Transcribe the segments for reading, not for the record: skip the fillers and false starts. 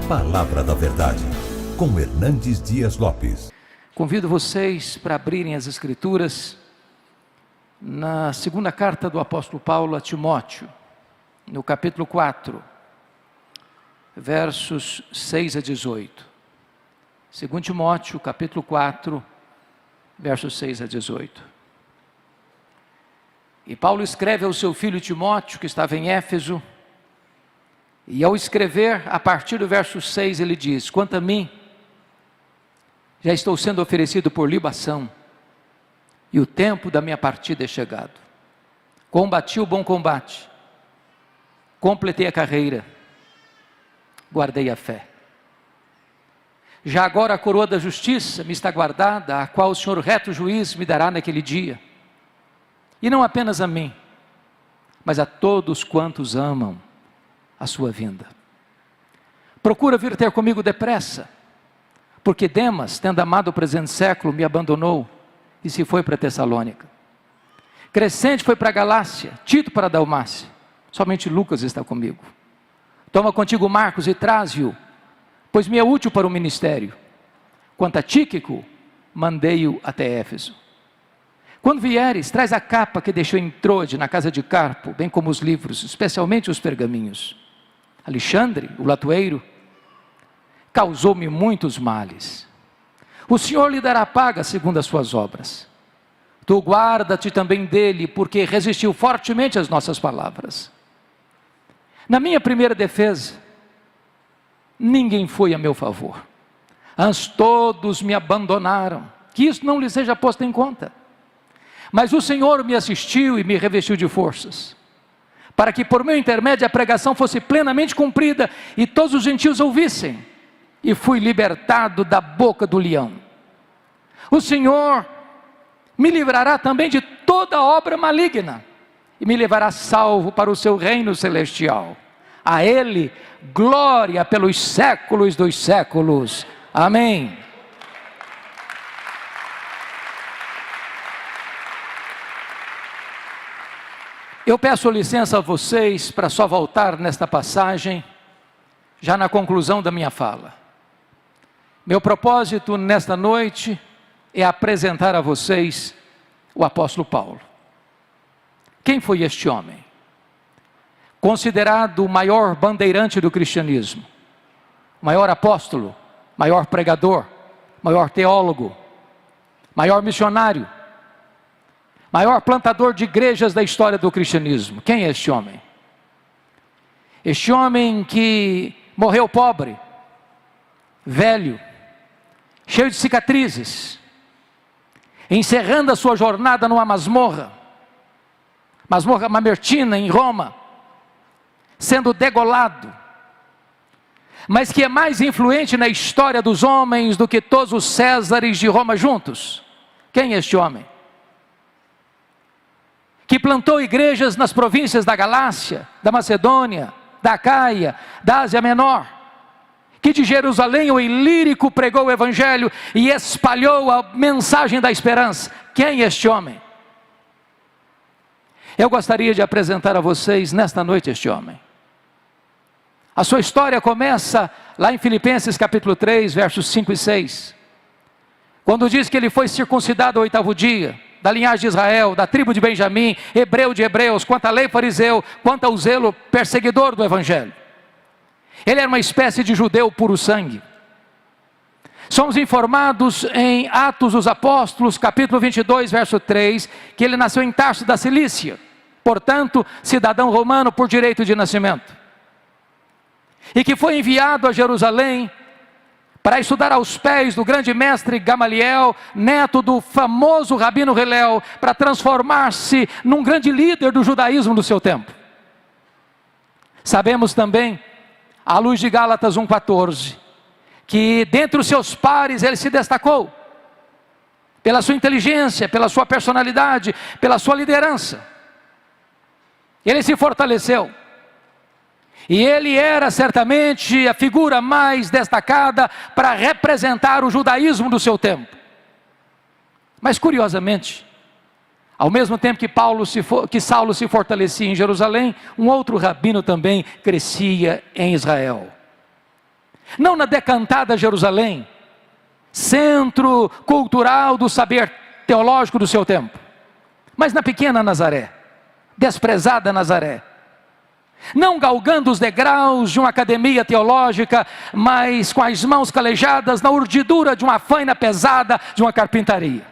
Palavra da Verdade, com Hernandes Dias Lopes. Convido vocês para abrirem as Escrituras na segunda carta do apóstolo Paulo a Timóteo, no capítulo 4, versos 6 a 18. 2 Timóteo, capítulo 4, versos 6 a 18. E Paulo escreve ao seu filho Timóteo, que estava em Éfeso, e ao escrever, a partir do verso 6, ele diz: quanto a mim, já estou sendo oferecido por libação, e o tempo da minha partida é chegado. Combati o bom combate, completei a carreira, guardei a fé. Já agora a coroa da justiça me está guardada, a qual o Senhor reto juiz me dará naquele dia. E não apenas a mim, mas a todos quantos amam a sua vinda. Procura vir ter comigo depressa, porque Demas, tendo amado o presente século, me abandonou e se foi para Tessalônica. Crescente foi para a Galácia, Tito para a Dalmácia, somente Lucas está comigo. Toma contigo Marcos e traze-o, pois me é útil para o ministério. Quanto a Tíquico, mandei-o até Éfeso. Quando vieres, traz a capa que deixou em Troade, na casa de Carpo, bem como os livros, especialmente os pergaminhos. Alexandre, o latoeiro, causou-me muitos males. O Senhor lhe dará paga segundo as suas obras. Tu guarda-te também dele, porque resistiu fortemente às nossas palavras. Na minha primeira defesa, ninguém foi a meu favor. Antes todos me abandonaram, que isso não lhe seja posto em conta. Mas o Senhor me assistiu e me revestiu de forças, para que por meu intermédio a pregação fosse plenamente cumprida e todos os gentios ouvissem, e fui libertado da boca do leão. O Senhor me livrará também de toda obra maligna, e me levará salvo para o seu reino celestial. A Ele, glória pelos séculos dos séculos. Amém. Eu peço licença a vocês para só voltar nesta passagem, já na conclusão da minha fala. Meu propósito nesta noite é apresentar a vocês o apóstolo Paulo. Quem foi este homem? Considerado o maior bandeirante do cristianismo, maior apóstolo, maior pregador, maior teólogo, maior missionário, maior plantador de igrejas da história do cristianismo. Quem é este homem? Este homem que morreu pobre, velho, cheio de cicatrizes, encerrando a sua jornada numa masmorra mamertina em Roma, sendo degolado, mas que é mais influente na história dos homens do que todos os Césares de Roma juntos. Quem é este homem? Que plantou igrejas nas províncias da Galácia, da Macedônia, da Acaia, da Ásia Menor, que de Jerusalém o Ilírico pregou o Evangelho e espalhou a mensagem da esperança. Quem é este homem? Eu gostaria de apresentar a vocês nesta noite este homem. A sua história começa lá em Filipenses capítulo 3, versos 5 e 6, quando diz que ele foi circuncidado ao 8º dia, da linhagem de Israel, da tribo de Benjamim, hebreu de hebreus, quanto à lei fariseu, quanto ao zelo perseguidor do Evangelho. Ele era uma espécie de judeu puro sangue. Somos informados em Atos dos Apóstolos, capítulo 22, verso 3, que ele nasceu em Tarso da Cilícia, portanto, cidadão romano por direito de nascimento. E que foi enviado a Jerusalém para estudar aos pés do grande mestre Gamaliel, neto do famoso Rabino Hillel, para transformar-se num grande líder do judaísmo do seu tempo. Sabemos também, à luz de Gálatas 1,14, que dentre os seus pares ele se destacou, pela sua inteligência, pela sua personalidade, pela sua liderança. Ele se fortaleceu. E ele era certamente a figura mais destacada para representar o judaísmo do seu tempo. Mas curiosamente, ao mesmo tempo que Saulo se fortalecia em Jerusalém, um outro rabino também crescia em Israel. não na decantada Jerusalém, centro cultural do saber teológico do seu tempo, mas na pequena Nazaré, desprezada Nazaré, não galgando os degraus de uma academia teológica, mas com as mãos calejadas na urdidura de uma faina pesada de uma carpintaria.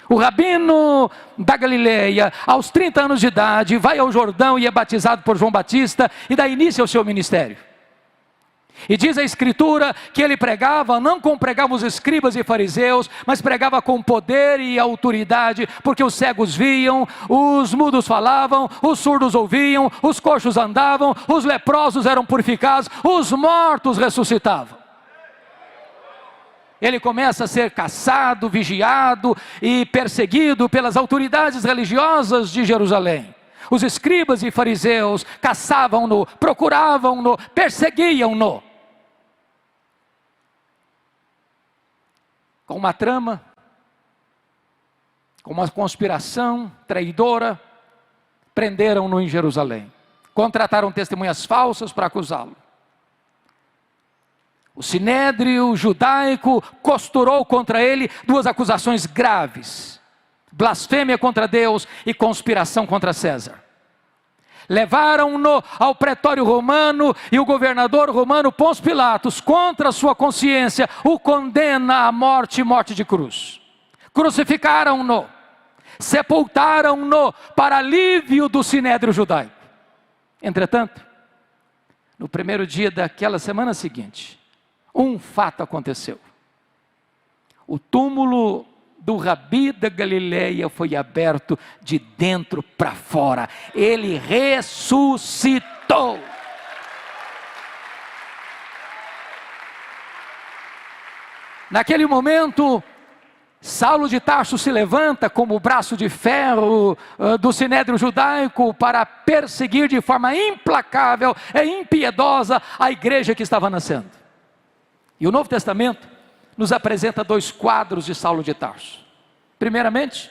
O rabino da Galileia, aos 30 anos de idade, vai ao Jordão e é batizado por João Batista e dá início ao seu ministério. E diz a Escritura que ele pregava, não como pregavam os escribas e fariseus, mas pregava com poder e autoridade, porque os cegos viam, os mudos falavam, os surdos ouviam, os coxos andavam, os leprosos eram purificados, os mortos ressuscitavam. Ele começa a ser caçado, vigiado e perseguido pelas autoridades religiosas de Jerusalém. Os escribas e fariseus caçavam-no, procuravam-no, perseguiam-no. Com uma trama, com uma conspiração traidora, prenderam-no em Jerusalém. Contrataram testemunhas falsas para acusá-lo. O sinédrio judaico costurou contra ele duas acusações graves: blasfêmia contra Deus e conspiração contra César. Levaram-no ao pretório romano e o governador romano Pôncio Pilatos, contra a sua consciência, o condena à morte, morte de cruz. Crucificaram-no, sepultaram-no para alívio do sinédrio judaico. Entretanto, no primeiro dia daquela semana seguinte, um fato aconteceu. O túmulo do Rabi da Galileia foi aberto de dentro para fora. Ele ressuscitou. Naquele momento, Saulo de Tarso se levanta como o braço de ferro do sinédrio judaico para perseguir de forma implacável e impiedosa a igreja que estava nascendo. E o Novo Testamento nos apresenta dois quadros de Saulo de Tarso. Primeiramente,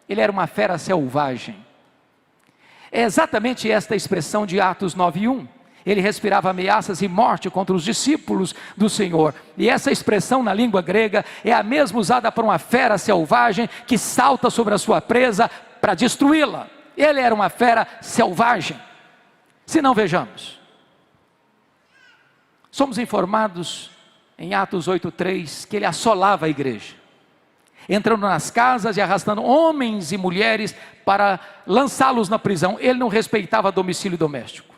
ele era uma fera selvagem. É exatamente esta expressão de Atos 9:1. Ele respirava ameaças e morte contra os discípulos do Senhor. E essa expressão na língua grega é a mesma usada para uma fera selvagem que salta sobre a sua presa para destruí-la. Ele era uma fera selvagem. Se não, vejamos. Somos informados em Atos 8:3 que ele assolava a igreja, entrando nas casas e arrastando homens e mulheres para lançá-los na prisão. Ele não respeitava domicílio doméstico.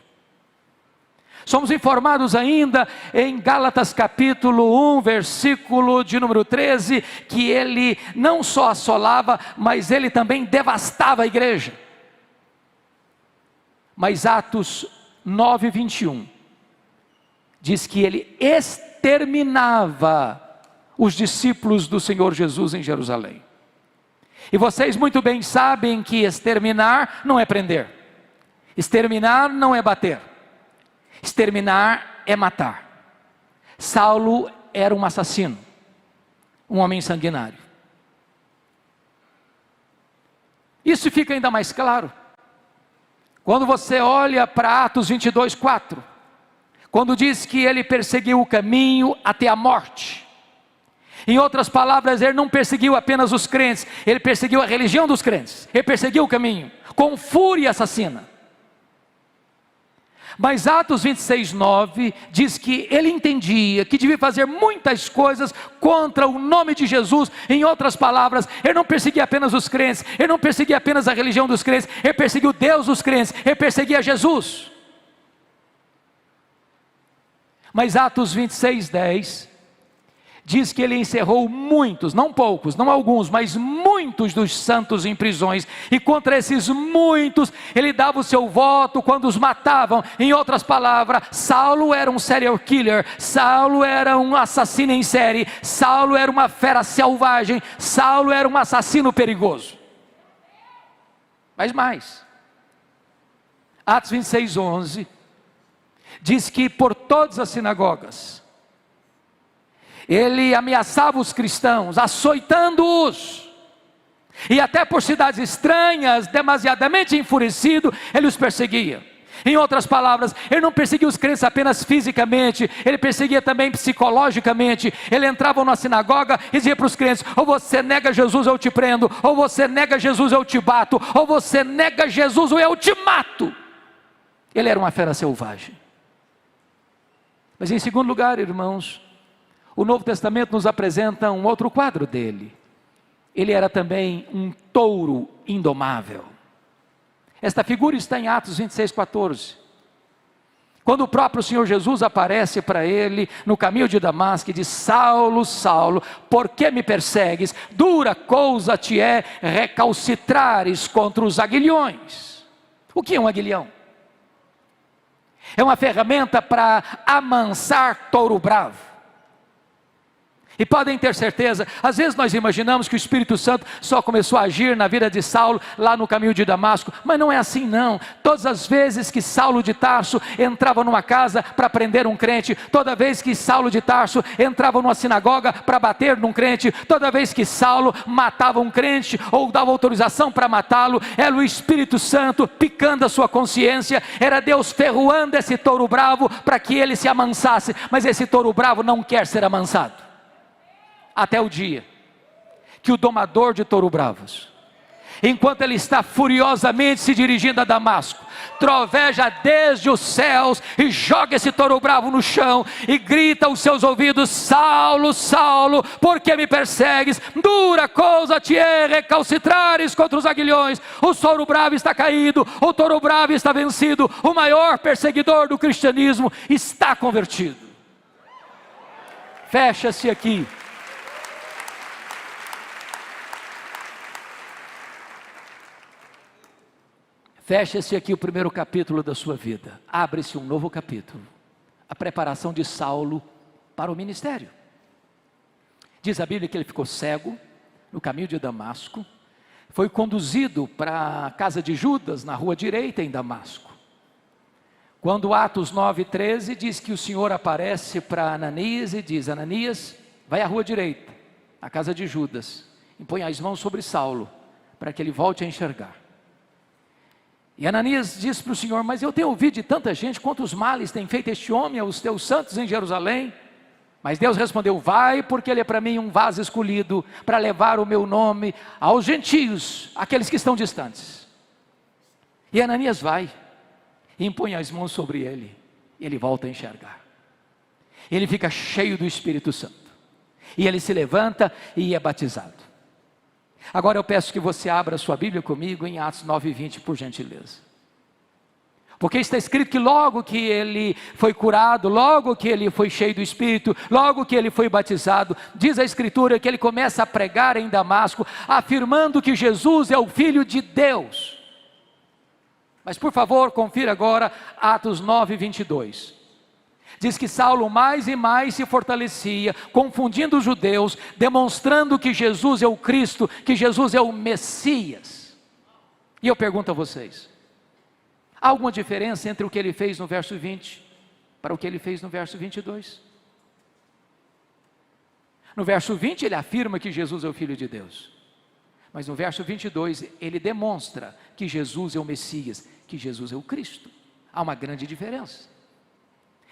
Somos informados ainda em Gálatas capítulo 1, versículo de número 13, que ele não só assolava, mas ele também devastava a igreja. Mas Atos 9:21 diz que ele exterminava os discípulos do Senhor Jesus em Jerusalém. E vocês muito bem sabem que exterminar não é prender, exterminar não é bater, exterminar é matar. Saulo era um assassino, um homem sanguinário. Isso fica ainda mais claro quando você olha para Atos 22:4, quando diz que ele perseguiu o caminho até a morte. Em outras palavras, ele não perseguiu apenas os crentes, ele perseguiu a religião dos crentes, ele perseguiu o caminho, com fúria assassina. Mas Atos 26:9 diz que ele entendia que devia fazer muitas coisas contra o nome de Jesus. Em outras palavras, ele não perseguia apenas os crentes, ele não perseguia apenas a religião dos crentes, ele perseguiu Deus dos crentes, ele perseguia Jesus. Mas Atos 26:10 diz que ele encerrou muitos, não poucos, não alguns, mas muitos dos santos em prisões. E contra esses muitos, ele dava o seu voto quando os matavam. Em outras palavras, Saulo era um serial killer, Saulo era um assassino em série, Saulo era uma fera selvagem, Saulo era um assassino perigoso. Mas mais, Atos 26:11 diz que por todas as sinagogas ele ameaçava os cristãos, açoitando-os, e até por cidades estranhas, demasiadamente enfurecido, ele os perseguia. Em outras palavras, ele não perseguia os crentes apenas fisicamente, ele perseguia também psicologicamente. Ele entrava na sinagoga e dizia para os crentes: ou você nega Jesus, eu te prendo; ou você nega Jesus, eu te bato; ou você nega Jesus, ou eu te mato. Ele era uma fera selvagem. Mas em segundo lugar, irmãos, o Novo Testamento nos apresenta um outro quadro dele. Ele era também um touro indomável. Esta figura está em Atos 26:14. Quando o próprio Senhor Jesus aparece para ele no caminho de Damasco e diz: Saulo, Saulo, por que me persegues? Dura coisa te é recalcitrares contra os aguilhões. O que é um aguilhão? É uma ferramenta para amansar touro bravo. E podem ter certeza, às vezes nós imaginamos que o Espírito Santo só começou a agir na vida de Saulo lá no caminho de Damasco, mas não é assim não. Todas as vezes que Saulo de Tarso entrava numa casa para prender um crente, toda vez que Saulo de Tarso entrava numa sinagoga para bater num crente, toda vez que Saulo matava um crente ou dava autorização para matá-lo, era o Espírito Santo picando a sua consciência, era Deus ferroando esse touro bravo para que ele se amansasse. Mas esse touro bravo não quer ser amansado. Até o dia que o domador de touro bravos, enquanto ele está furiosamente se dirigindo a Damasco, troveja desde os céus e joga esse touro bravo no chão e grita aos seus ouvidos: Saulo, Saulo, por que me persegues? Dura coisa te é recalcitrares contra os aguilhões. O touro bravo está caído, o touro bravo está vencido, o maior perseguidor do cristianismo está convertido. Fecha-se aqui o primeiro capítulo da sua vida. Abre-se um novo capítulo. A preparação de Saulo para o ministério. Diz a Bíblia que ele ficou cego no caminho de Damasco. Foi conduzido para a casa de Judas, na rua direita em Damasco. Quando Atos 9:13 diz que o Senhor aparece para Ananias e diz: Ananias, vai à rua direita, à casa de Judas, e põe as mãos sobre Saulo, para que ele volte a enxergar. E Ananias disse para o Senhor: mas eu tenho ouvido de tanta gente quantos males tem feito este homem aos teus santos em Jerusalém. Mas Deus respondeu: vai, porque ele é para mim um vaso escolhido para levar o meu nome aos gentios, aqueles que estão distantes. E Ananias vai e impõe as mãos sobre ele, e ele volta a enxergar. Ele fica cheio do Espírito Santo, e ele se levanta e é batizado. Agora eu peço que você abra sua Bíblia comigo em Atos 9:20, por gentileza. Porque está escrito que logo que ele foi curado, logo que ele foi cheio do Espírito, logo que ele foi batizado, diz a Escritura que ele começa a pregar em Damasco, afirmando que Jesus é o Filho de Deus. Mas por favor, confira agora Atos 9:22. Diz que Saulo mais e mais se fortalecia, confundindo os judeus, demonstrando que Jesus é o Cristo, que Jesus é o Messias. E eu pergunto a vocês: há alguma diferença entre o que ele fez no verso 20 para o que ele fez no verso 22? No verso 20 ele afirma que Jesus é o Filho de Deus, mas no verso 22 ele demonstra que Jesus é o Messias, que Jesus é o Cristo. Há uma grande diferença.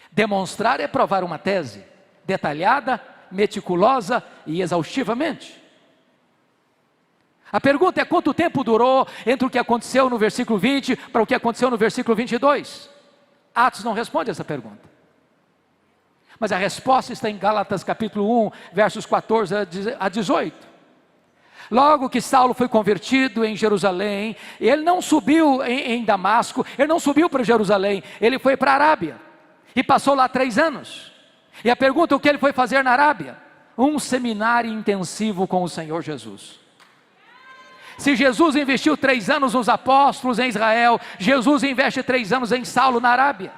Demonstrar é provar uma tese, detalhada, meticulosa e exaustivamente. A pergunta é: quanto tempo durou entre o que aconteceu no versículo 20 para o que aconteceu no versículo 22? Atos não responde essa pergunta. Mas a resposta está em Gálatas capítulo 1, versos 14 a 18. Logo que Saulo foi convertido em Jerusalém, ele não subiu em Damasco, ele não subiu para Jerusalém, ele foi para a Arábia. E passou lá 3 anos. E a pergunta: o que ele foi fazer na Arábia? Um seminário intensivo com o Senhor Jesus. Se Jesus investiu 3 anos nos apóstolos em Israel, Jesus investe 3 anos em Saulo na Arábia.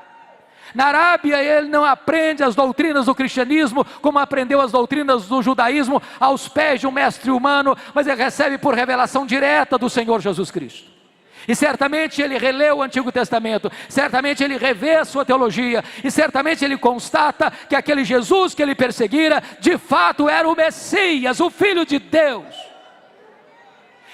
Na Arábia ele não aprende as doutrinas do cristianismo como aprendeu as doutrinas do judaísmo aos pés de um mestre humano, mas ele recebe por revelação direta do Senhor Jesus Cristo. E certamente ele releu o Antigo Testamento, certamente ele revê a sua teologia, e certamente ele constata que aquele Jesus que ele perseguira, de fato era o Messias, o Filho de Deus.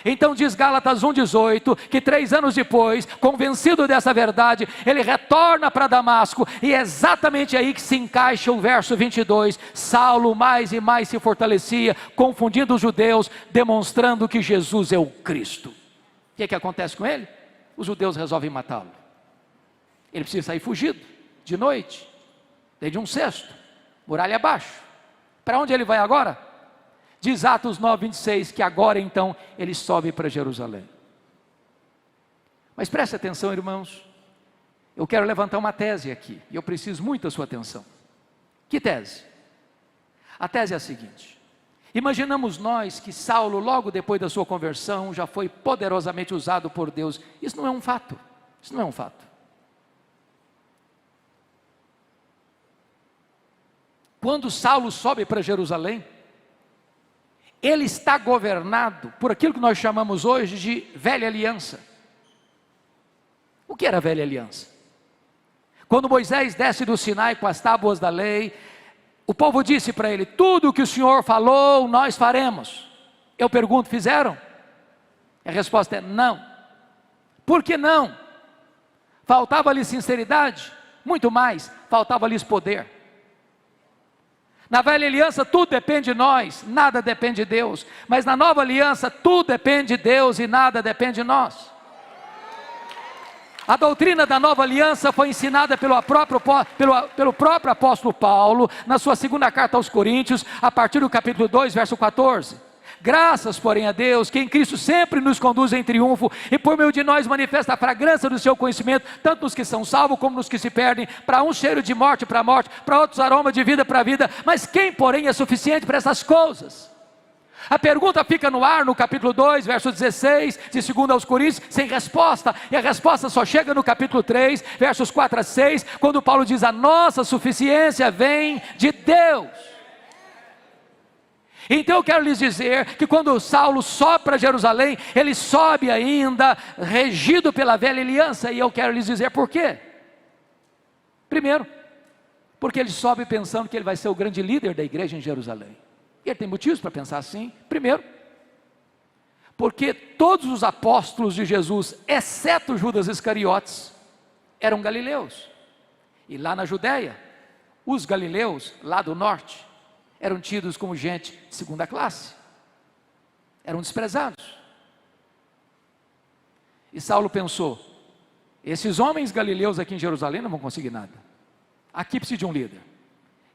Então diz Gálatas 1,18, que 3 anos depois, convencido dessa verdade, ele retorna para Damasco, e é exatamente aí que se encaixa o verso 22, Saulo mais e mais se fortalecia, confundindo os judeus, demonstrando que Jesus é o Cristo. O que acontece com ele? Os judeus resolvem matá-lo. Ele precisa sair fugido, de noite, desde um cesto, muralha abaixo. Para onde ele vai agora? Diz Atos 9,26, que agora então ele sobe para Jerusalém. Mas preste atenção, irmãos, eu quero levantar uma tese aqui, e eu preciso muito da sua atenção. Que tese? A tese é a seguinte: imaginamos nós que Saulo, logo depois da sua conversão, já foi poderosamente usado por Deus. Isso não é um fato, isso não é um fato. Quando Saulo sobe para Jerusalém, ele está governado por aquilo que nós chamamos hoje de velha aliança. O que era a velha aliança? Quando Moisés desce do Sinai com as tábuas da lei, o povo disse para ele: tudo o que o Senhor falou, nós faremos. Eu pergunto, fizeram? A resposta é não. Por que não? Faltava-lhes sinceridade? Muito mais, faltava-lhes poder. Na velha aliança tudo depende de nós, nada depende de Deus. Mas na nova aliança tudo depende de Deus e nada depende de nós. A doutrina da nova aliança foi ensinada pelo próprio apóstolo Paulo, na sua segunda carta aos Coríntios, a partir do capítulo 2, verso 14. Graças, porém, a Deus, que em Cristo sempre nos conduz em triunfo, e por meio de nós manifesta a fragrância do seu conhecimento, tanto nos que são salvos como nos que se perdem. Para uns cheiro de morte para a morte, para outros aroma de vida para a vida. Mas quem, porém, é suficiente para essas coisas? A pergunta fica no ar no capítulo 2, verso 16, de 2 aos Coríntios, sem resposta. E a resposta só chega no capítulo 3, versos 4 a 6, quando Paulo diz: a nossa suficiência vem de Deus. Então eu quero lhes dizer que quando Saulo sobe para Jerusalém, ele sobe ainda regido pela velha aliança. E eu quero lhes dizer por quê. Primeiro, porque ele sobe pensando que ele vai ser o grande líder da igreja em Jerusalém. E ele tem motivos para pensar assim. Primeiro, porque todos os apóstolos de Jesus, exceto Judas Iscariotes, eram galileus. E lá na Judéia, os galileus, lá do norte, eram tidos como gente de segunda classe, eram desprezados. E Saulo pensou: esses homens galileus aqui em Jerusalém não vão conseguir nada, aqui precisa de um líder,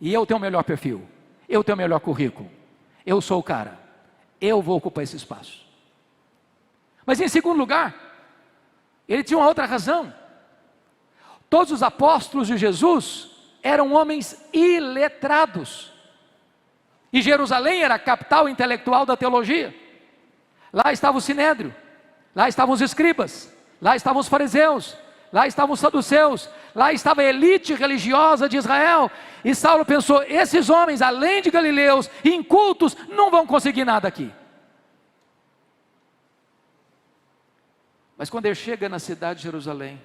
e eu tenho o melhor perfil, eu tenho o melhor currículo, eu sou o cara, eu vou ocupar esse espaço. Mas em segundo lugar, ele tinha uma outra razão. Todos os apóstolos de Jesus eram homens iletrados, e Jerusalém era a capital intelectual da teologia. Lá estava o Sinédrio, lá estavam os escribas, lá estavam os fariseus, lá estavam os saduceus, lá estava a elite religiosa de Israel. E Saulo pensou: esses homens, além de galileus, incultos, não vão conseguir nada aqui. Mas quando ele chega na cidade de Jerusalém,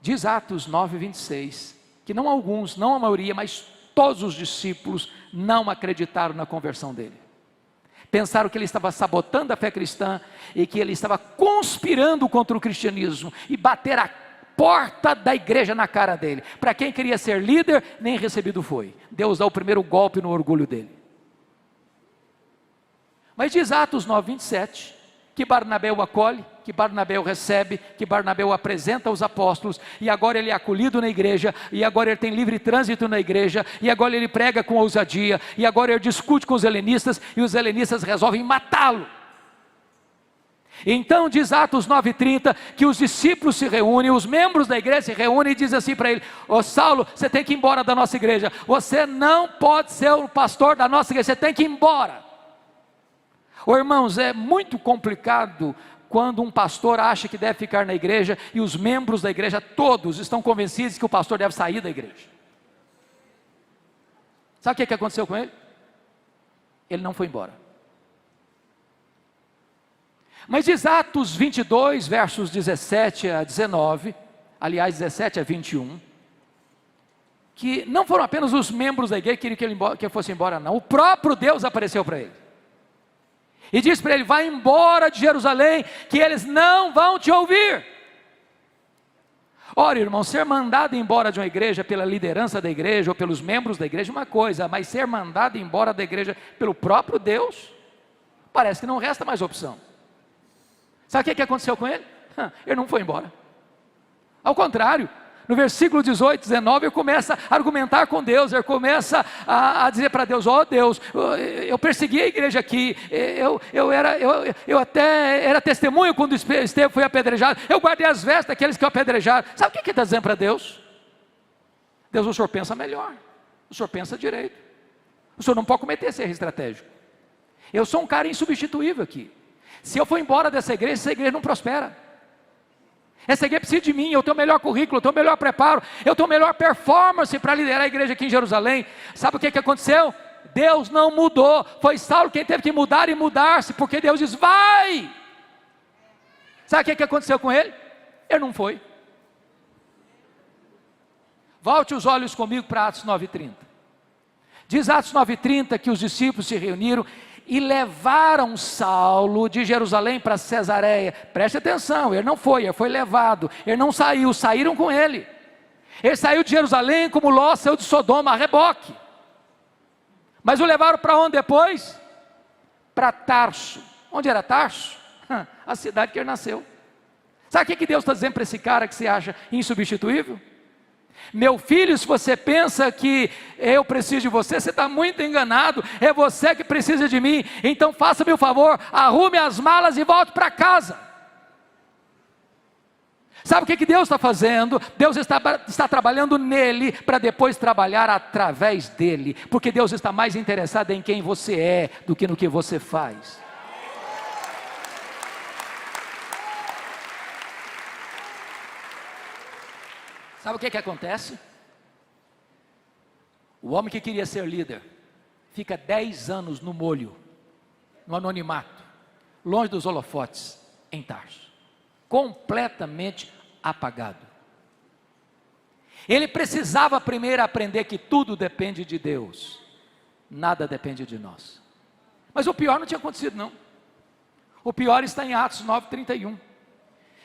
diz Atos 9:26, que não alguns, não a maioria, mas todos os discípulos não acreditaram na conversão dele. Pensaram que ele estava sabotando a fé cristã e que ele estava conspirando contra o cristianismo, e bater a porta da igreja na cara dele. Para quem queria ser líder, nem recebido foi. Deus dá o primeiro golpe no orgulho dele. Mas diz Atos 9:27, que Barnabé o acolhe, que Barnabé o recebe, que Barnabé o apresenta aos apóstolos, e agora ele é acolhido na igreja, e agora ele tem livre trânsito na igreja, e agora ele prega com ousadia, e agora ele discute com os helenistas, e os helenistas resolvem matá-lo. Então diz Atos 9:30, que os discípulos se reúnem, os membros da igreja se reúnem e dizem assim para ele: ô Saulo, você tem que ir embora da nossa igreja, você não pode ser o pastor da nossa igreja, você tem que ir embora. Ô irmãos, é muito complicado quando um pastor acha que deve ficar na igreja e os membros da igreja todos estão convencidos que o pastor deve sair da igreja. Sabe o que aconteceu com ele? Ele não foi embora. Mas diz Atos 22, versos 17 a 19, aliás 17 a 21, que não foram apenas os membros da igreja que queriam que ele fosse embora, não. O próprio Deus apareceu para ele. e diz para ele: vai embora de Jerusalém, que eles não vão te ouvir. Ora, irmão, ser mandado embora de uma igreja pela liderança da igreja, ou pelos membros da igreja, é uma coisa, mas ser mandado embora da igreja pelo próprio Deus, parece que não resta mais opção. Sabe o que aconteceu com ele? Ele não foi embora. Ao contrário, no versículo 18, 19, ele começa a argumentar com Deus, ele começa a dizer para Deus: ó Deus, eu persegui a igreja aqui, eu até era testemunho quando Estevão foi apedrejado, eu guardei as vestes daqueles que o apedrejaram. Sabe o que ele está dizendo para Deus? Deus, o senhor pensa melhor, o senhor pensa direito, o senhor não pode cometer esse erro estratégico. Eu sou um cara insubstituível aqui. Se eu for embora dessa igreja, essa igreja não prospera. Essa igreja precisa de mim, eu tenho o melhor currículo, eu tenho o melhor preparo, eu tenho a melhor performance para liderar a igreja aqui em Jerusalém. Sabe o que aconteceu? Deus não mudou, foi Saulo quem teve que mudar e mudar-se, porque Deus diz: vai! Sabe o que aconteceu com ele? Ele não foi. Volte os olhos comigo para Atos 9:30. Diz Atos 9:30 que os discípulos se reuniram e levaram Saulo de Jerusalém para Cesareia. Preste atenção, ele não foi, ele foi levado, ele não saiu, saíram com ele. Ele saiu de Jerusalém como Ló saiu de Sodoma, a reboque. Mas o levaram para onde depois? Para Tarso. Onde era Tarso? A cidade que ele nasceu. Sabe o que Deus está dizendo para esse cara que se acha insubstituível? Meu filho, se você pensa que eu preciso de você, você está muito enganado, é você que precisa de mim, então faça-me o favor, arrume as malas e volte para casa. Sabe o que Deus está fazendo? Deus está trabalhando nele, para depois trabalhar através dele, porque Deus está mais interessado em quem você é, do que no que você faz. Sabe o que acontece? O homem que queria ser líder fica 10 anos no molho, no anonimato, longe dos holofotes, em Tarso, completamente apagado. Ele precisava primeiro aprender que tudo depende de Deus, nada depende de nós. Mas o pior não tinha acontecido não. O pior está em Atos 9:31.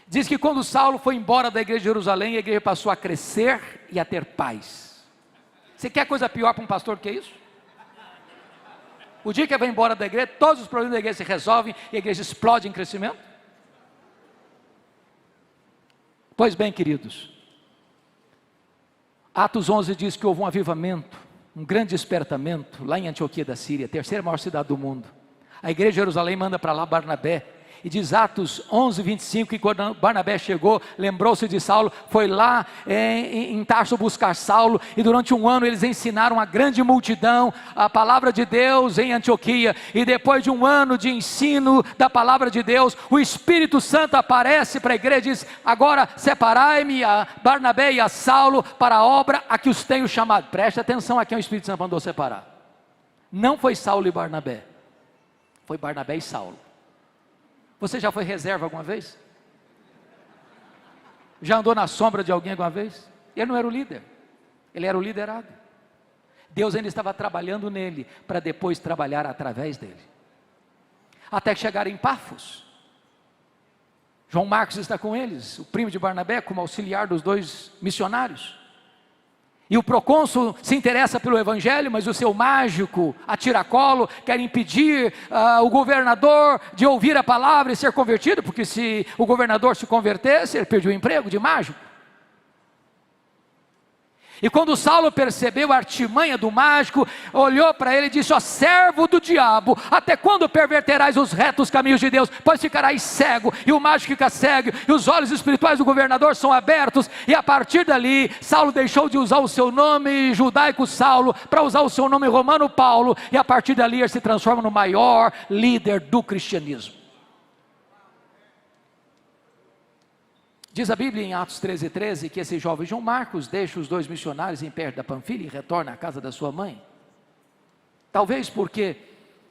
Diz que quando Saulo foi embora da igreja de Jerusalém, a igreja passou a crescer e a ter paz. Você quer coisa pior para um pastor do que isso? O dia que ele vai embora da igreja, todos os problemas da igreja se resolvem e a igreja explode em crescimento? Pois bem, queridos, Atos 11 diz que houve um avivamento, um grande despertamento lá em Antioquia da Síria, a terceira maior cidade do mundo. A igreja de Jerusalém manda para lá Barnabé. E diz Atos 11:25 que quando Barnabé chegou, lembrou-se de Saulo, foi lá em Tarso buscar Saulo, e durante um ano eles ensinaram a grande multidão a palavra de Deus em Antioquia. E depois de um ano de ensino da palavra de Deus, o Espírito Santo aparece para a igreja e diz: agora separai-me a Barnabé e a Saulo para a obra a que os tenho chamado. Preste atenção a quem o Espírito Santo mandou separar. Não foi Saulo e Barnabé, foi Barnabé e Saulo. Você já foi reserva alguma vez? Já andou na sombra de alguém alguma vez? Ele não era o líder, ele era o liderado. Deus ainda estava trabalhando nele, para depois trabalhar através dele. Até que chegaram em Pafos. João Marcos está com eles, o primo de Barnabé, como auxiliar dos dois missionários. E o procônsul se interessa pelo evangelho, mas o seu mágico, a tiracolo, quer impedir o governador de ouvir a palavra e ser convertido, porque se o governador se convertesse, ele perdeu o emprego de mágico. E quando Saulo percebeu a artimanha do mágico, olhou para ele e disse: ó servo do diabo, até quando perverterás os retos caminhos de Deus? Pois ficarás cego, e o mágico fica cego, e os olhos espirituais do governador são abertos. E a partir dali, Saulo deixou de usar o seu nome judaico Saulo, para usar o seu nome romano Paulo, e a partir dali ele se transforma no maior líder do cristianismo. Diz a Bíblia em Atos 13:13 que esse jovem João Marcos deixa os dois missionários em perto da Panfilha e retorna à casa da sua mãe. Talvez porque,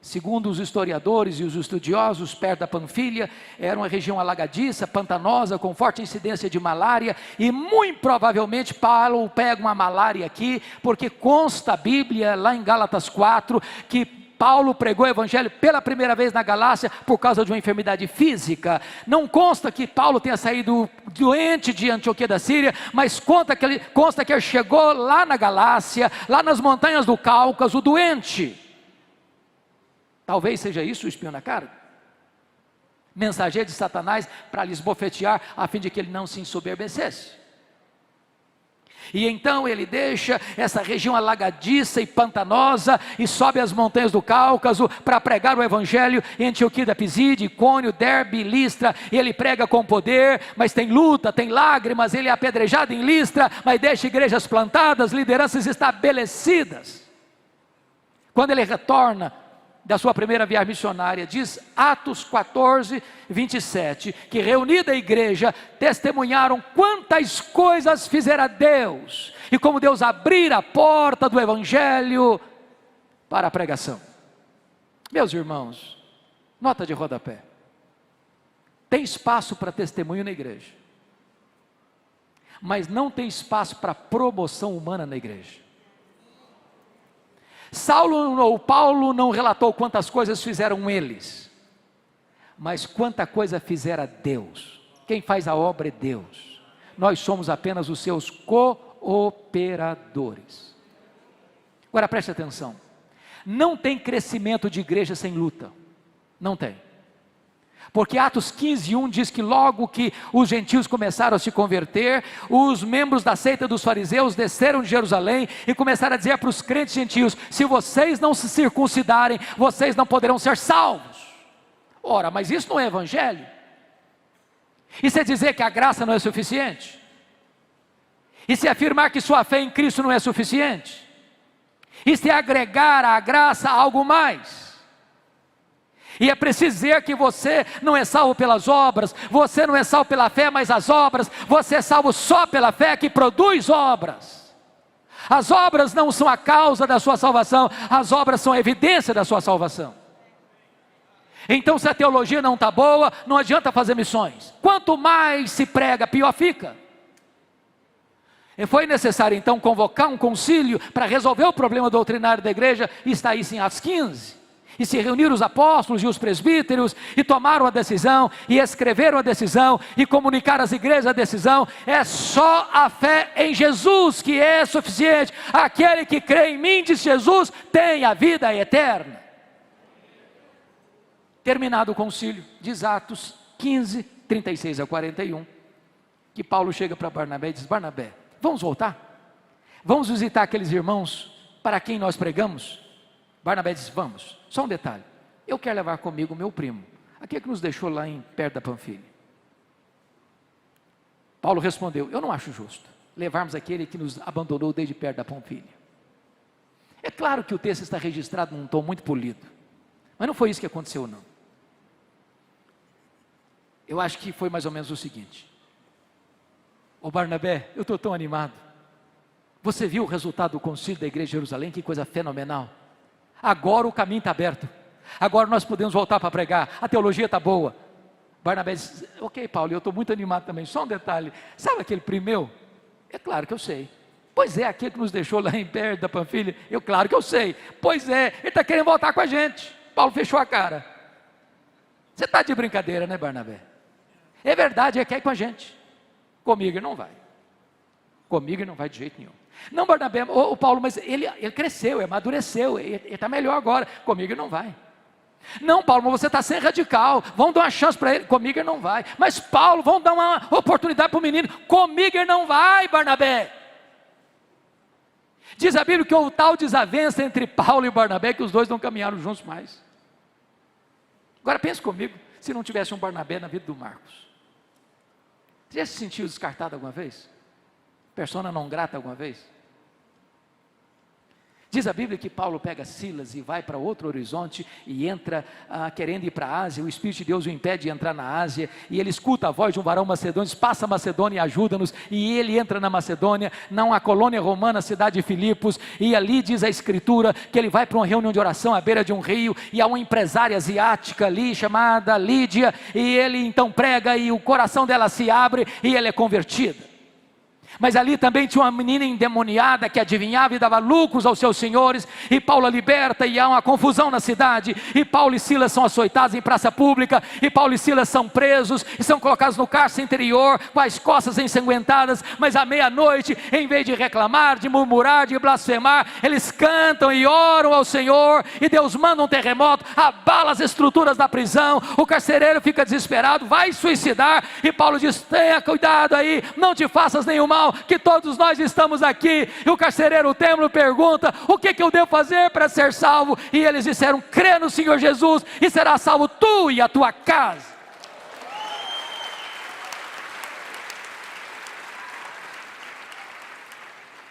segundo os historiadores e os estudiosos, perto da Panfilha era uma região alagadiça, pantanosa, com forte incidência de malária, e muito provavelmente Paulo pega uma malária aqui, porque consta a Bíblia lá em Gálatas 4, que Paulo pregou o evangelho pela primeira vez na Galácia por causa de uma enfermidade física. Não consta que Paulo tenha saído doente de Antioquia da Síria, mas consta que ele chegou lá na Galácia, lá nas montanhas do Cáucaso, doente. Talvez seja isso o espinho na carne, mensageiro de Satanás para lhes bofetear, a fim de que ele não se ensoberbecesse. E então ele deixa essa região alagadiça e pantanosa e sobe as montanhas do Cáucaso para pregar o evangelho em Antioquia da Pisídia, Icônio, Derbe, Listra. E ele prega com poder, mas tem luta, tem lágrimas. Ele é apedrejado em Listra, mas deixa igrejas plantadas, lideranças estabelecidas. Quando ele retorna da sua primeira viagem missionária, diz Atos 14, 27, que reunida a igreja, testemunharam quantas coisas fizera Deus, e como Deus abrira a porta do evangelho para a pregação. Meus irmãos, nota de rodapé, tem espaço para testemunho na igreja, mas não tem espaço para promoção humana na igreja. Paulo não relatou quantas coisas fizeram eles, mas quanta coisa fizera Deus. Quem faz a obra é Deus, nós somos apenas os seus cooperadores. Agora preste atenção, não tem crescimento de igreja sem luta, não tem. Porque Atos 15:1 diz que logo que os gentios começaram a se converter, os membros da seita dos fariseus desceram de Jerusalém e começaram a dizer para os crentes gentios: se vocês não se circuncidarem, vocês não poderão ser salvos. Ora, mas isso não é evangelho? Isso é dizer que a graça não é suficiente? Isso é afirmar que sua fé em Cristo não é suficiente? Isso é agregar à graça algo mais? E é preciso dizer que você não é salvo pelas obras, você não é salvo pela fé, mas as obras, você é salvo só pela fé que produz obras. As obras não são a causa da sua salvação, as obras são a evidência da sua salvação. Então, se a teologia não está boa, não adianta fazer missões. Quanto mais se prega, pior fica. E foi necessário então convocar um concílio para resolver o problema doutrinário da igreja, e está isso em Atos 15. E se reuniram os apóstolos e os presbíteros, e tomaram a decisão, e escreveram a decisão, e comunicaram às igrejas a decisão. É só a fé em Jesus que é suficiente. Aquele que crê em mim, diz Jesus, tem a vida eterna. Terminado o concílio, diz Atos 15, 36 a 41, que Paulo chega para Barnabé e diz: Barnabé, vamos voltar? Vamos visitar aqueles irmãos para quem nós pregamos? Barnabé diz: vamos. Só um detalhe, eu quero levar comigo meu primo, aquele que nos deixou lá perto da Panfilha. Paulo respondeu: eu não acho justo levarmos aquele que nos abandonou desde perto da Panfilha. É claro que o texto está registrado num tom muito polido, mas não foi isso que aconteceu não. Eu acho que foi mais ou menos o seguinte: ô Barnabé, eu estou tão animado, você viu o resultado do concílio da igreja de Jerusalém? Que coisa fenomenal. Agora o caminho está aberto, agora nós podemos voltar para pregar, a teologia está boa. Barnabé disse: ok Paulo, eu estou muito animado também. Só um detalhe, sabe aquele primo meu? É claro que eu sei. Pois é, aquele que nos deixou lá em perto da Panfilha? Claro que eu sei. Pois é, ele está querendo voltar com a gente. Paulo fechou a cara. Você está de brincadeira, né, Barnabé? É verdade, ele quer ir com a gente. Comigo ele não vai. Comigo ele não vai de jeito nenhum. Não, Barnabé, o Paulo, mas ele cresceu, amadureceu, ele está melhor agora. Comigo ele não vai. Não, Paulo, mas você está sendo radical, vamos dar uma chance para ele. Comigo ele não vai. Mas Paulo, vamos dar uma oportunidade para o menino. Comigo ele não vai, Barnabé. Diz a Bíblia que houve tal desavença entre Paulo e Barnabé que os dois não caminharam juntos mais. Agora pense comigo, se não tivesse um Barnabé na vida do Marcos. Você já se sentiu descartado alguma vez? Persona não grata alguma vez? Diz a Bíblia que Paulo pega Silas e vai para outro horizonte e entra querendo ir para a Ásia. O Espírito de Deus o impede de entrar na Ásia, e ele escuta a voz de um varão macedônio, diz: passa a Macedônia e ajuda-nos. E ele entra na Macedônia, na colônia romana, a cidade de Filipos, e ali diz a Escritura que ele vai para uma reunião de oração à beira de um rio, e há uma empresária asiática ali chamada Lídia, e ele então prega e o coração dela se abre e ela é convertida. Mas ali também tinha uma menina endemoniada que adivinhava e dava lucros aos seus senhores, e Paulo a liberta, e há uma confusão na cidade, e Paulo e Silas são açoitados em praça pública, e Paulo e Silas são presos, e são colocados no cárcere interior, com as costas ensanguentadas, mas à meia-noite, em vez de reclamar, de murmurar, de blasfemar, eles cantam e oram ao Senhor, e Deus manda um terremoto, abala as estruturas da prisão, o carcereiro fica desesperado, vai suicidar, e Paulo diz: tenha cuidado aí, não te faças nenhum mal, que todos nós estamos aqui. E o carcereiro, o templo, pergunta: o que eu devo fazer para ser salvo? E eles disseram: crê no Senhor Jesus e será salvo tu e a tua casa.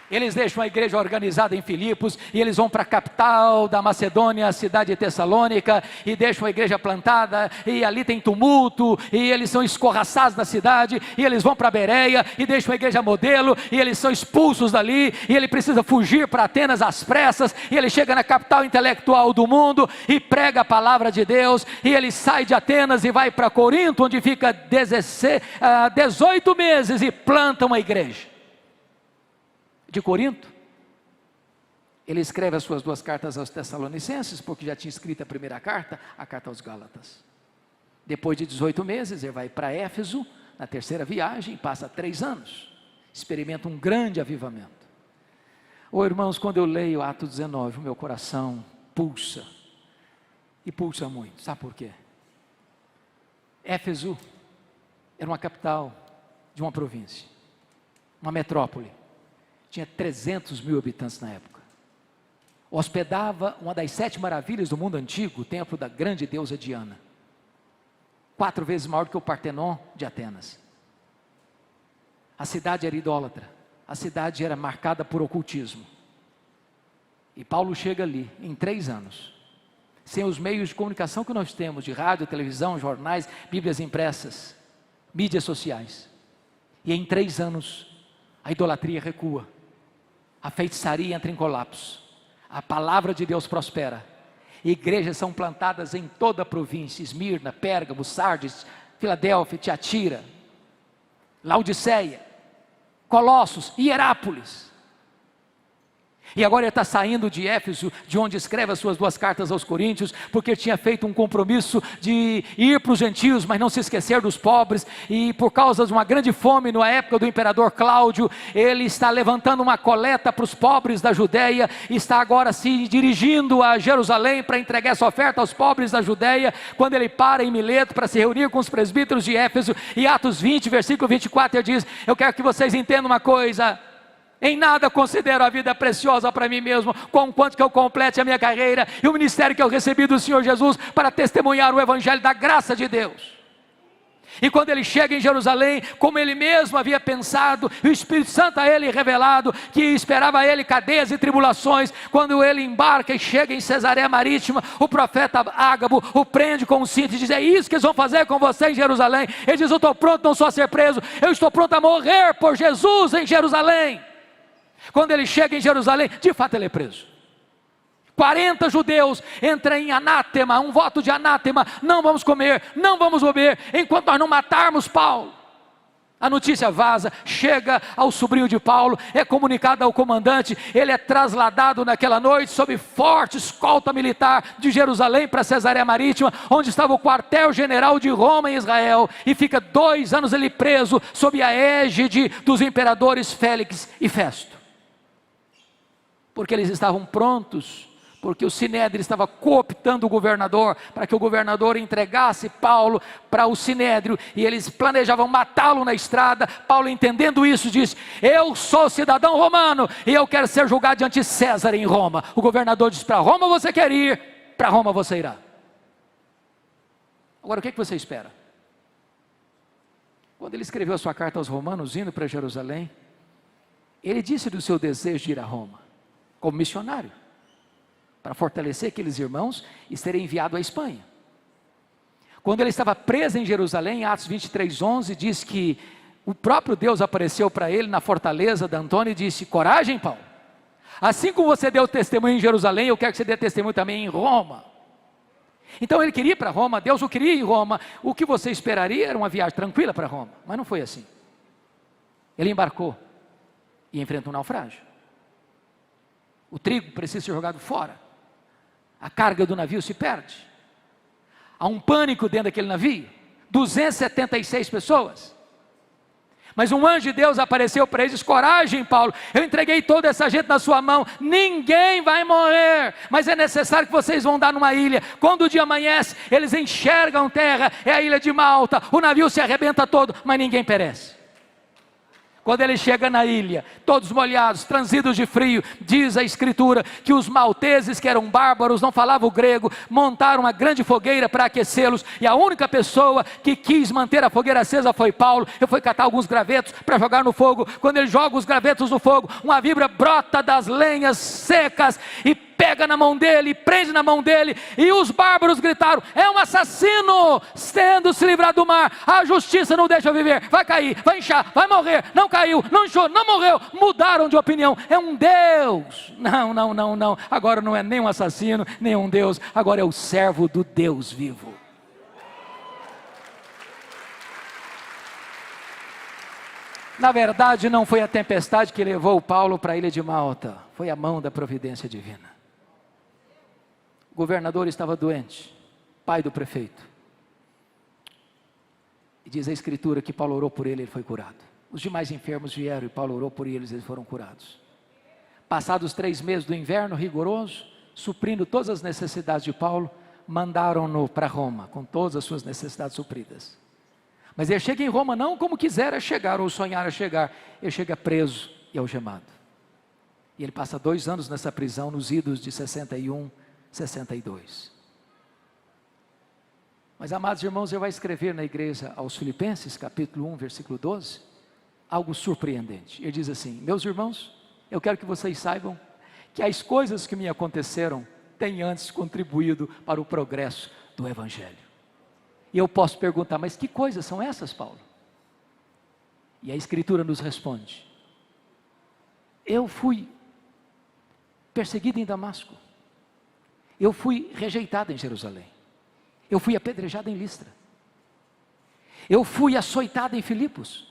Eles deixam a igreja organizada em Filipos, e eles vão para a capital da Macedônia, a cidade de Tessalônica, e deixam a igreja plantada, e ali tem tumulto, e eles são escorraçados na cidade, e eles vão para Bereia, e deixam a igreja modelo, e eles são expulsos dali, e ele precisa fugir para Atenas às pressas, e ele chega na capital intelectual do mundo, e prega a palavra de Deus, e ele sai de Atenas e vai para Corinto, onde fica 18 meses, e planta uma igreja. De Corinto, ele escreve as suas 2 cartas aos Tessalonicenses, porque já tinha escrito a primeira carta, a carta aos Gálatas. Depois de 18 meses, ele vai para Éfeso, na terceira viagem, passa 3 anos, experimenta um grande avivamento. Irmãos, quando eu leio Atos 19, o meu coração pulsa, e pulsa muito. Sabe por quê? Éfeso era uma capital de uma província, uma metrópole. Tinha 300 mil habitantes na época. Hospedava uma das 7 maravilhas do mundo antigo, o templo da grande deusa Diana. 4 vezes maior do que o Partenon de Atenas. A cidade era idólatra. A cidade era marcada por ocultismo. E Paulo chega ali, em 3 anos, sem os meios de comunicação que nós temos, de rádio, televisão, jornais, bíblias impressas, mídias sociais. E em 3 anos, a idolatria recua. A feitiçaria entra em colapso, a palavra de Deus prospera, igrejas são plantadas em toda a província: Esmirna, Pérgamo, Sardes, Filadélfia, Tiatira, Laodiceia, Colossos, Hierápolis. E agora ele está saindo de Éfeso, de onde escreve as suas 2 cartas aos Coríntios, porque ele tinha feito um compromisso de ir para os gentios, mas não se esquecer dos pobres, e por causa de uma grande fome na época do imperador Cláudio, ele está levantando uma coleta para os pobres da Judéia, e está agora se dirigindo a Jerusalém para entregar essa oferta aos pobres da Judéia, quando ele para em Mileto para se reunir com os presbíteros de Éfeso, e Atos 20, versículo 24, ele diz: eu quero que vocês entendam uma coisa, em nada considero a vida preciosa para mim mesmo, conquanto que eu complete a minha carreira e o ministério que eu recebi do Senhor Jesus para testemunhar o evangelho da graça de Deus. E quando ele chega em Jerusalém, como ele mesmo havia pensado, e o Espírito Santo a ele revelado, que esperava a ele cadeias e tribulações, quando ele embarca e chega em Cesareia Marítima, o profeta Ágabo o prende com um cinto e diz: é isso que eles vão fazer com você em Jerusalém? Ele diz: eu estou pronto não só a ser preso, eu estou pronto a morrer por Jesus em Jerusalém. Quando ele chega em Jerusalém, de fato ele é preso. 40 judeus entram em anátema, um voto de anátema: não vamos comer, não vamos beber, enquanto nós não matarmos Paulo. A notícia vaza, chega ao sobrinho de Paulo, é comunicado ao comandante, ele é trasladado naquela noite, sob forte escolta militar, de Jerusalém para Cesareia Marítima, onde estava o quartel-general de Roma em Israel, e fica 2 anos ele preso, sob a égide dos imperadores Félix e Festo. Porque eles estavam prontos, porque o Sinédrio estava cooptando o governador, para que o governador entregasse Paulo para o Sinédrio, e eles planejavam matá-lo na estrada. Paulo, entendendo isso, disse: eu sou cidadão romano, e eu quero ser julgado diante César em Roma. O governador disse: para Roma você quer ir, para Roma você irá. Agora o que você espera? Quando ele escreveu a sua carta aos romanos, indo para Jerusalém, ele disse do seu desejo de ir a Roma, como missionário, para fortalecer aqueles irmãos e ser enviado à Espanha. Quando ele estava preso em Jerusalém, Atos 23:11, diz que o próprio Deus apareceu para ele na fortaleza de Antônio e disse: coragem, Paulo, assim como você deu testemunho em Jerusalém, eu quero que você dê testemunho também em Roma. Então ele queria ir para Roma, Deus o queria em Roma. O que você esperaria era uma viagem tranquila para Roma, mas não foi assim. Ele embarcou, e enfrenta um naufrágio. O trigo precisa ser jogado fora. A carga do navio se perde. Há um pânico dentro daquele navio. 276 pessoas. Mas um anjo de Deus apareceu para eles: coragem, Paulo, eu entreguei toda essa gente na sua mão, ninguém vai morrer, mas é necessário que vocês vão dar numa ilha. Quando o dia amanhece, eles enxergam terra, é a ilha de Malta, o navio se arrebenta todo, mas ninguém perece. Quando ele chega na ilha, todos molhados, transidos de frio, diz a escritura que os malteses, que eram bárbaros, não falavam o grego, montaram uma grande fogueira para aquecê-los, e a única pessoa que quis manter a fogueira acesa foi Paulo. Ele foi catar alguns gravetos para jogar no fogo. Quando ele joga os gravetos no fogo, uma vibra brota das lenhas secas e pega na mão dele, prende na mão dele, e os bárbaros gritaram: é um assassino, tendo se livrado do mar, a justiça não deixa viver, vai cair, vai inchar, vai morrer, não caiu, não inchou, não morreu, mudaram de opinião, é um Deus. Não, agora não é nem um assassino, nem um Deus, agora é o servo do Deus vivo. Na verdade, não foi a tempestade que levou Paulo para a ilha de Malta, foi a mão da providência divina. O governador estava doente, pai do prefeito, e diz a escritura que Paulo orou por ele, ele foi curado. Os demais enfermos vieram e Paulo orou por eles, eles foram curados. Passados 3 meses do inverno rigoroso, suprindo todas as necessidades de Paulo, mandaram-no para Roma, com todas as suas necessidades supridas. Mas ele chega em Roma não como quisera chegar, ou sonhara chegar, ele chega preso e algemado. E ele passa 2 anos nessa prisão, nos idos de 61, 62. Mas, amados irmãos, ele vai escrever na igreja aos Filipenses, capítulo 1, versículo 12, algo surpreendente. Ele diz assim: meus irmãos, eu quero que vocês saibam que as coisas que me aconteceram têm antes contribuído para o progresso do Evangelho. E eu posso perguntar: mas que coisas são essas, Paulo? E a escritura nos responde: eu fui perseguido em Damasco, eu fui rejeitado em Jerusalém, eu fui apedrejado em Listra, eu fui açoitado em Filipos,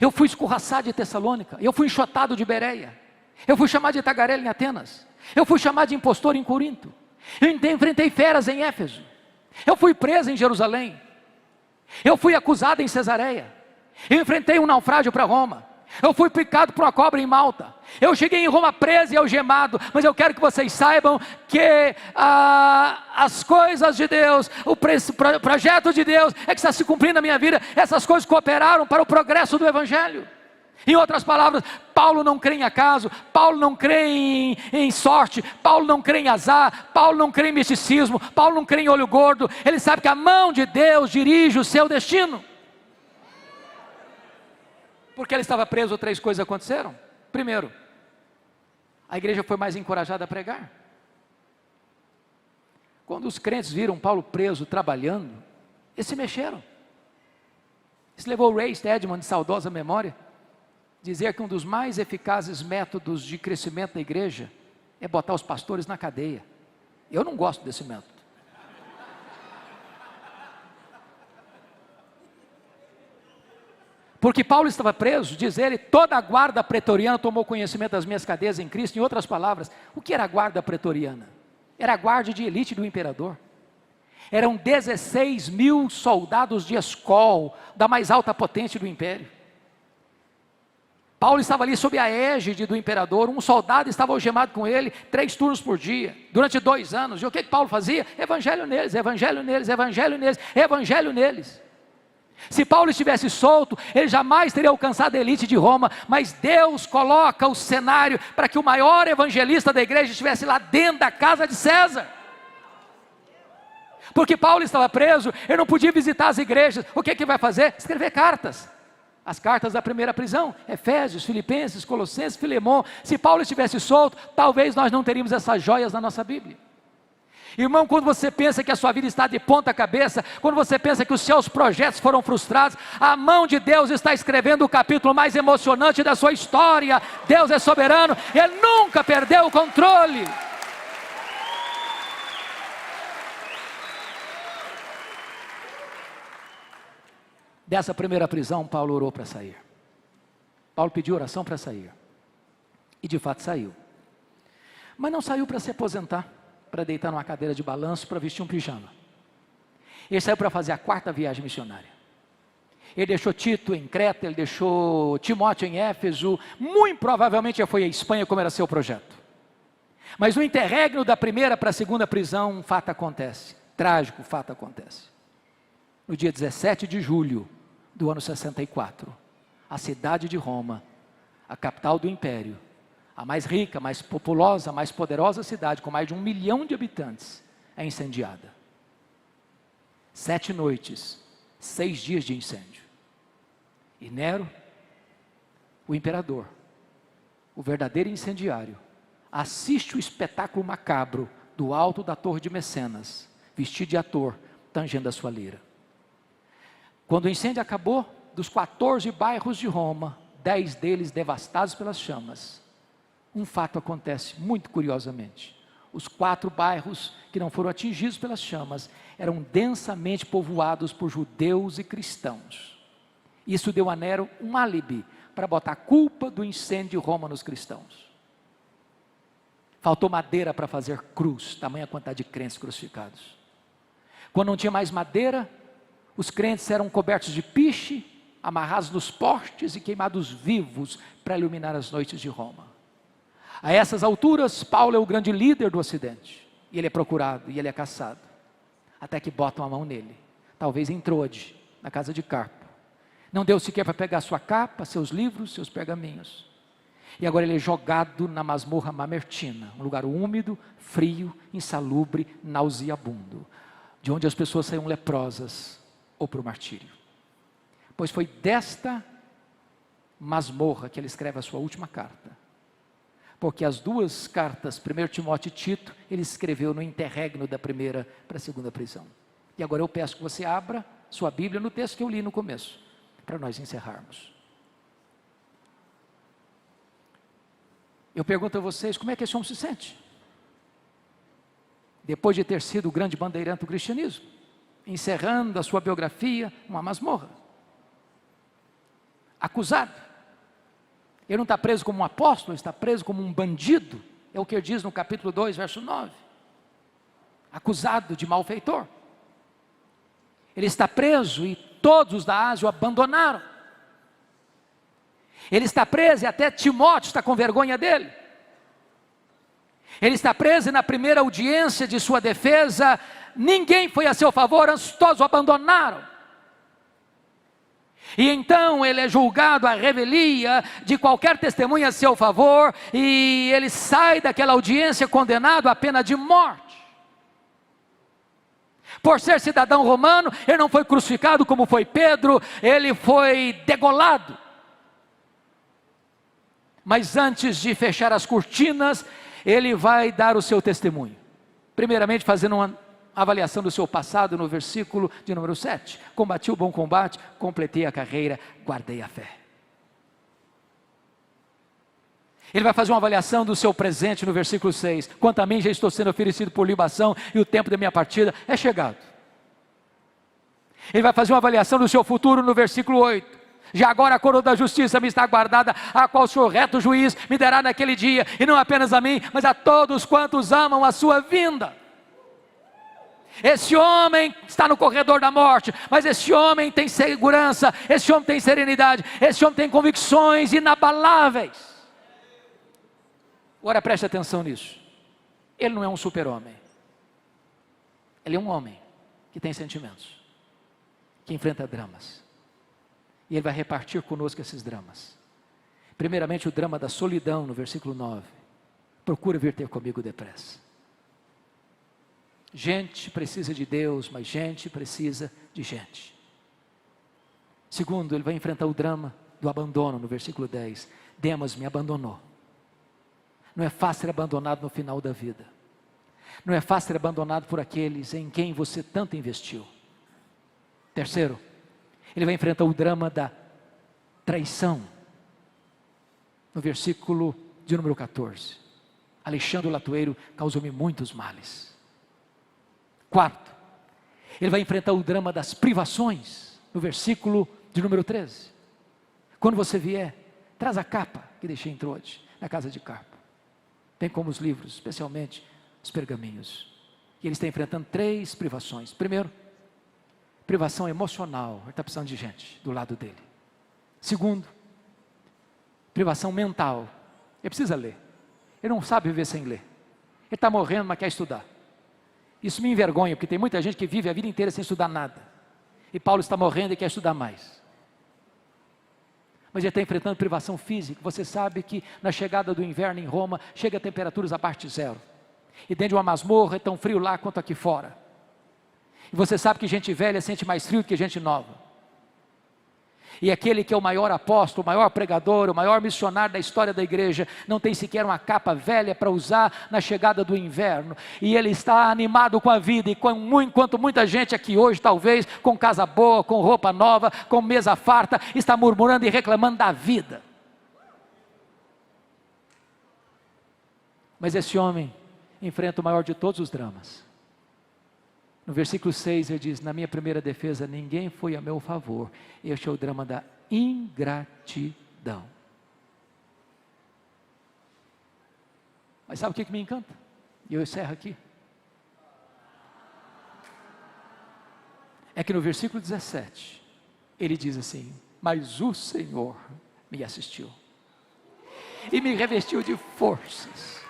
eu fui escorraçado de Tessalônica, eu fui enxotado de Bereia, eu fui chamado de tagarela em Atenas, eu fui chamado de impostor em Corinto, eu enfrentei feras em Éfeso, eu fui preso em Jerusalém, eu fui acusado em Cesareia, eu enfrentei um naufrágio para Roma, eu fui picado por uma cobra em Malta, eu cheguei em Roma preso e algemado. Mas eu quero que vocês saibam que as coisas de Deus, o projeto de Deus é que está se cumprindo na minha vida. Essas coisas cooperaram para o progresso do Evangelho. Em outras palavras, Paulo não crê em acaso, Paulo não crê em sorte, Paulo não crê em azar, Paulo não crê em misticismo, Paulo não crê em olho gordo. Ele sabe que a mão de Deus dirige o seu destino. Porque ele estava preso, 3 coisas aconteceram. Primeiro, a igreja foi mais encorajada a pregar. Quando os crentes viram Paulo preso, trabalhando, eles se mexeram. Isso levou Ray Stedman, de saudosa memória, dizer que um dos mais eficazes métodos de crescimento da igreja é botar os pastores na cadeia. Eu não gosto desse método. Porque Paulo estava preso, diz ele, toda a guarda pretoriana tomou conhecimento das minhas cadeias em Cristo. Em outras palavras, o que era a guarda pretoriana? Era a guarda de elite do imperador. Eram 16 mil soldados de escol, da mais alta potência do império. Paulo estava ali sob a égide do imperador, um soldado estava algemado com ele, 3 turnos por dia, durante 2 anos. E o que Paulo fazia? Evangelho neles, evangelho neles, evangelho neles, evangelho neles. Se Paulo estivesse solto, ele jamais teria alcançado a elite de Roma, mas Deus coloca o cenário para que o maior evangelista da igreja estivesse lá dentro da casa de César. Porque Paulo estava preso, ele não podia visitar as igrejas. O que vai fazer? Escrever cartas. As cartas da primeira prisão, Efésios, Filipenses, Colossenses, Filemon. Se Paulo estivesse solto, talvez nós não teríamos essas joias na nossa Bíblia. Irmão, quando você pensa que a sua vida está de ponta cabeça, quando você pensa que os seus projetos foram frustrados, a mão de Deus está escrevendo o capítulo mais emocionante da sua história. Deus é soberano, Ele nunca perdeu o controle. Dessa primeira prisão, Paulo orou para sair. Paulo pediu oração para sair. E de fato saiu. Mas não saiu para se aposentar, para deitar numa cadeira de balanço, para vestir um pijama. Ele saiu para fazer a 4ª viagem missionária. Ele deixou Tito em Creta, ele deixou Timóteo em Éfeso, muito provavelmente já foi à Espanha, como era seu projeto. Mas no interregno da primeira para a segunda prisão, um fato acontece, trágico fato acontece. No dia 17 de julho do ano 64, a cidade de Roma, a capital do império, a mais rica, mais populosa, mais poderosa cidade, com mais de 1 milhão de habitantes, é incendiada. 7 noites, 6 dias de incêndio. E Nero, o imperador, o verdadeiro incendiário, assiste o espetáculo macabro do alto da torre de Mecenas, vestido de ator, tangendo a sua lira. Quando o incêndio acabou, dos 14 bairros de Roma, 10 deles devastados pelas chamas, um fato acontece muito curiosamente. Os 4 bairros que não foram atingidos pelas chamas eram densamente povoados por judeus e cristãos. Isso deu a Nero um álibi para botar a culpa do incêndio de Roma nos cristãos. Faltou madeira para fazer cruz, tamanha quantidade de crentes crucificados. Quando não tinha mais madeira, os crentes eram cobertos de piche, amarrados nos postes e queimados vivos para iluminar as noites de Roma. A essas alturas, Paulo é o grande líder do Ocidente, e ele é procurado, e ele é caçado, até que botam a mão nele, talvez em Troade, na casa de Carpo. Não deu sequer para pegar sua capa, seus livros, seus pergaminhos. E agora ele é jogado na masmorra Mamertina, um lugar úmido, frio, insalubre, nauseabundo, de onde as pessoas saíam leprosas ou para o martírio. Pois foi desta masmorra que ele escreve a sua última carta. Porque as 2 cartas, 1 Timóteo e Tito, ele escreveu no interregno da primeira para a segunda prisão. E agora eu peço que você abra sua Bíblia no texto que eu li no começo, para nós encerrarmos. Eu pergunto a vocês, como é que esse homem se sente? Depois de ter sido o grande bandeirante do cristianismo, encerrando a sua biografia numa masmorra. Acusado. Ele não está preso como um apóstolo, ele está preso como um bandido. É o que ele diz no capítulo 2, verso 9. Acusado de malfeitor. Ele está preso e todos os da Ásia o abandonaram. Ele está preso e até Timóteo está com vergonha dele. Ele está preso e na primeira audiência de sua defesa, ninguém foi a seu favor, antes todos o abandonaram. E então ele é julgado à revelia de qualquer testemunha a seu favor, e ele sai daquela audiência condenado à pena de morte. Por ser cidadão romano, ele não foi crucificado como foi Pedro, ele foi degolado. Mas antes de fechar as cortinas, ele vai dar o seu testemunho. Primeiramente fazendo uma avaliação do seu passado no versículo de número 7. Combati o bom combate, completei a carreira, guardei a fé. Ele vai fazer uma avaliação do seu presente no versículo 6. Quanto a mim, já estou sendo oferecido por libação e o tempo da minha partida é chegado. Ele vai fazer uma avaliação do seu futuro no versículo 8. Já agora a coroa da justiça me está guardada, a qual o Senhor reto juiz me dará naquele dia, e não apenas a mim, mas a todos quantos amam a sua vinda. Esse homem está no corredor da morte, mas esse homem tem segurança, esse homem tem serenidade, esse homem tem convicções inabaláveis. Agora preste atenção nisso. Ele não é um super-homem. Ele é um homem que tem sentimentos, que enfrenta dramas. E ele vai repartir conosco esses dramas. Primeiramente o drama da solidão, no versículo 9. Procura vir ter comigo depressa. Gente precisa de Deus, mas gente precisa de gente. Segundo, ele vai enfrentar o drama do abandono, no versículo 10. Demas me abandonou. Não é fácil ser abandonado no final da vida. Não é fácil ser abandonado por aqueles em quem você tanto investiu. Terceiro, ele vai enfrentar o drama da traição. No versículo de número 14. Alexandre o latoeiro causou-me muitos males. Quarto, ele vai enfrentar o drama das privações. No versículo de número 13. Quando você vier, traz a capa que deixei em Troade. na casa de Carpo, bem como os livros, especialmente os pergaminhos. E ele está enfrentando 3 privações. Primeiro, privação emocional, ele está precisando de gente do lado dele. Segundo, privação mental, ele precisa ler, ele não sabe viver sem ler, ele está morrendo, mas quer estudar. Isso me envergonha, porque tem muita gente que vive a vida inteira sem estudar nada, e Paulo está morrendo e quer estudar mais. Mas ele está enfrentando privação física. Você sabe que na chegada do inverno em Roma, chega a temperaturas abaixo de 0, e dentro de uma masmorra é tão frio lá quanto aqui fora. E você sabe que gente velha sente mais frio do que gente nova. E aquele que é o maior apóstolo, o maior pregador, o maior missionário da história da igreja, não tem sequer uma capa velha para usar na chegada do inverno. E ele está animado com a vida, e enquanto muita gente aqui hoje, talvez, com casa boa, com roupa nova, com mesa farta, está murmurando e reclamando da vida. Mas esse homem enfrenta o maior de todos os dramas. No versículo 6 ele diz: na minha primeira defesa ninguém foi a meu favor. Este é o drama da ingratidão. Mas sabe o que me encanta? E eu encerro aqui. É que no versículo 17 ele diz assim: mas o Senhor me assistiu e me revestiu de forças,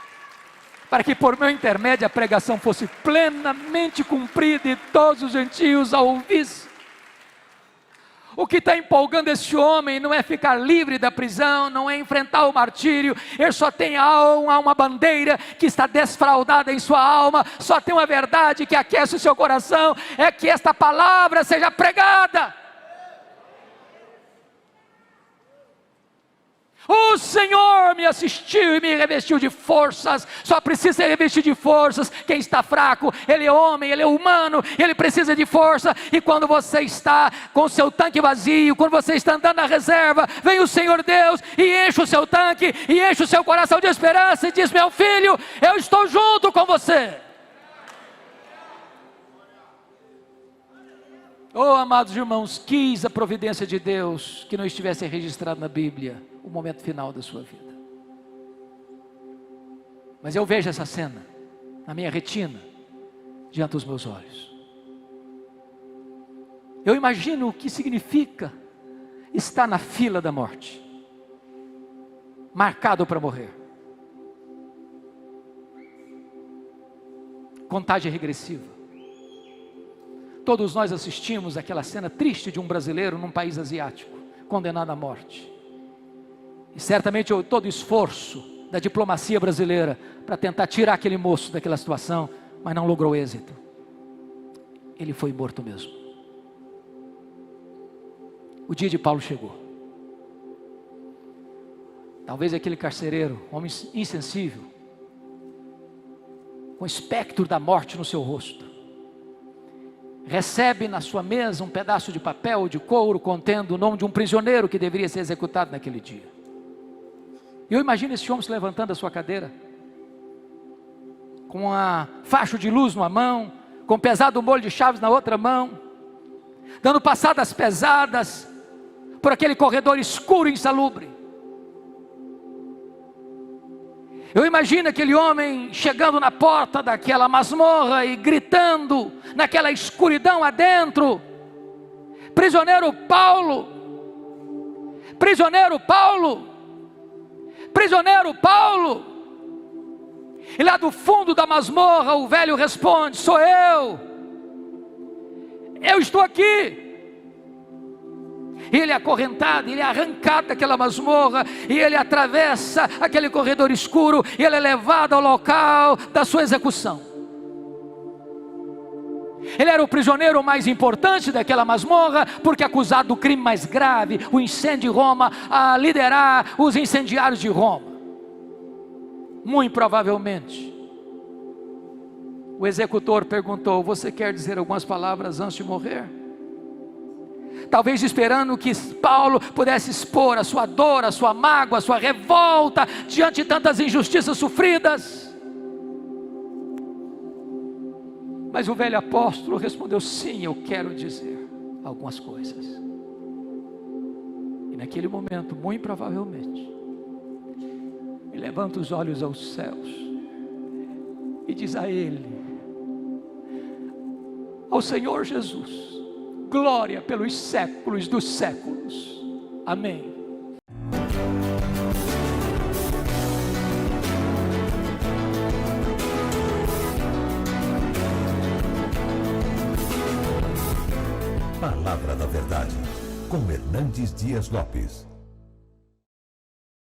para que por meu intermédio a pregação fosse plenamente cumprida e todos os gentios a ouvissem. O que está empolgando esse homem não é ficar livre da prisão, não é enfrentar o martírio. Ele só tem uma bandeira que está desfraldada em sua alma, só tem uma verdade que aquece o seu coração, é que esta palavra seja pregada. O Senhor me assistiu e me revestiu de forças. Só precisa ser revestido de forças quem está fraco. Ele é homem, ele é humano, ele precisa de força. E quando você está com o seu tanque vazio, quando você está andando na reserva, vem o Senhor Deus e enche o seu tanque, e enche o seu coração de esperança, e diz: meu filho, eu estou junto com você. Oh, amados irmãos, quis a providência de Deus que não estivesse registrado na Bíblia o momento final da sua vida. Mas eu vejo essa cena na minha retina, diante dos meus olhos. Eu imagino o que significa estar na fila da morte, marcado para morrer. Contagem regressiva. Todos nós assistimos aquela cena triste de um brasileiro num país asiático, condenado à morte. E certamente todo o esforço da diplomacia brasileira para tentar tirar aquele moço daquela situação, mas não logrou êxito. Ele foi morto mesmo. O dia de Paulo chegou. Talvez aquele carcereiro, homem insensível, com o espectro da morte no seu rosto, recebe na sua mesa um pedaço de papel de couro contendo o nome de um prisioneiro que deveria ser executado naquele dia. Eu imagino esse homem se levantando da sua cadeira, com uma faixa de luz numa mão, com um pesado molho de chaves na outra mão, dando passadas pesadas por aquele corredor escuro e insalubre. Eu imagino aquele homem chegando na porta daquela masmorra e gritando naquela escuridão adentro: prisioneiro Paulo, prisioneiro Paulo, prisioneiro Paulo. E lá do fundo da masmorra o velho responde: sou eu estou aqui. Ele é acorrentado, ele é arrancado daquela masmorra, e ele atravessa aquele corredor escuro, e ele é levado ao local da sua execução. Ele era o prisioneiro mais importante daquela masmorra, porque acusado do crime mais grave, o incêndio de Roma, a liderar os incendiários de Roma. Muito provavelmente o executor perguntou: você quer dizer algumas palavras antes de morrer? Talvez esperando que Paulo pudesse expor a sua dor, a sua mágoa, a sua revolta diante de tantas injustiças sofridas. Mas o velho apóstolo respondeu: sim, eu quero dizer algumas coisas. E naquele momento, muito provavelmente, ele levanta os olhos aos céus e diz a Ele, ao Senhor Jesus, glória pelos séculos dos séculos. Amém. Palavra da Verdade, com Hernandes Dias Lopes.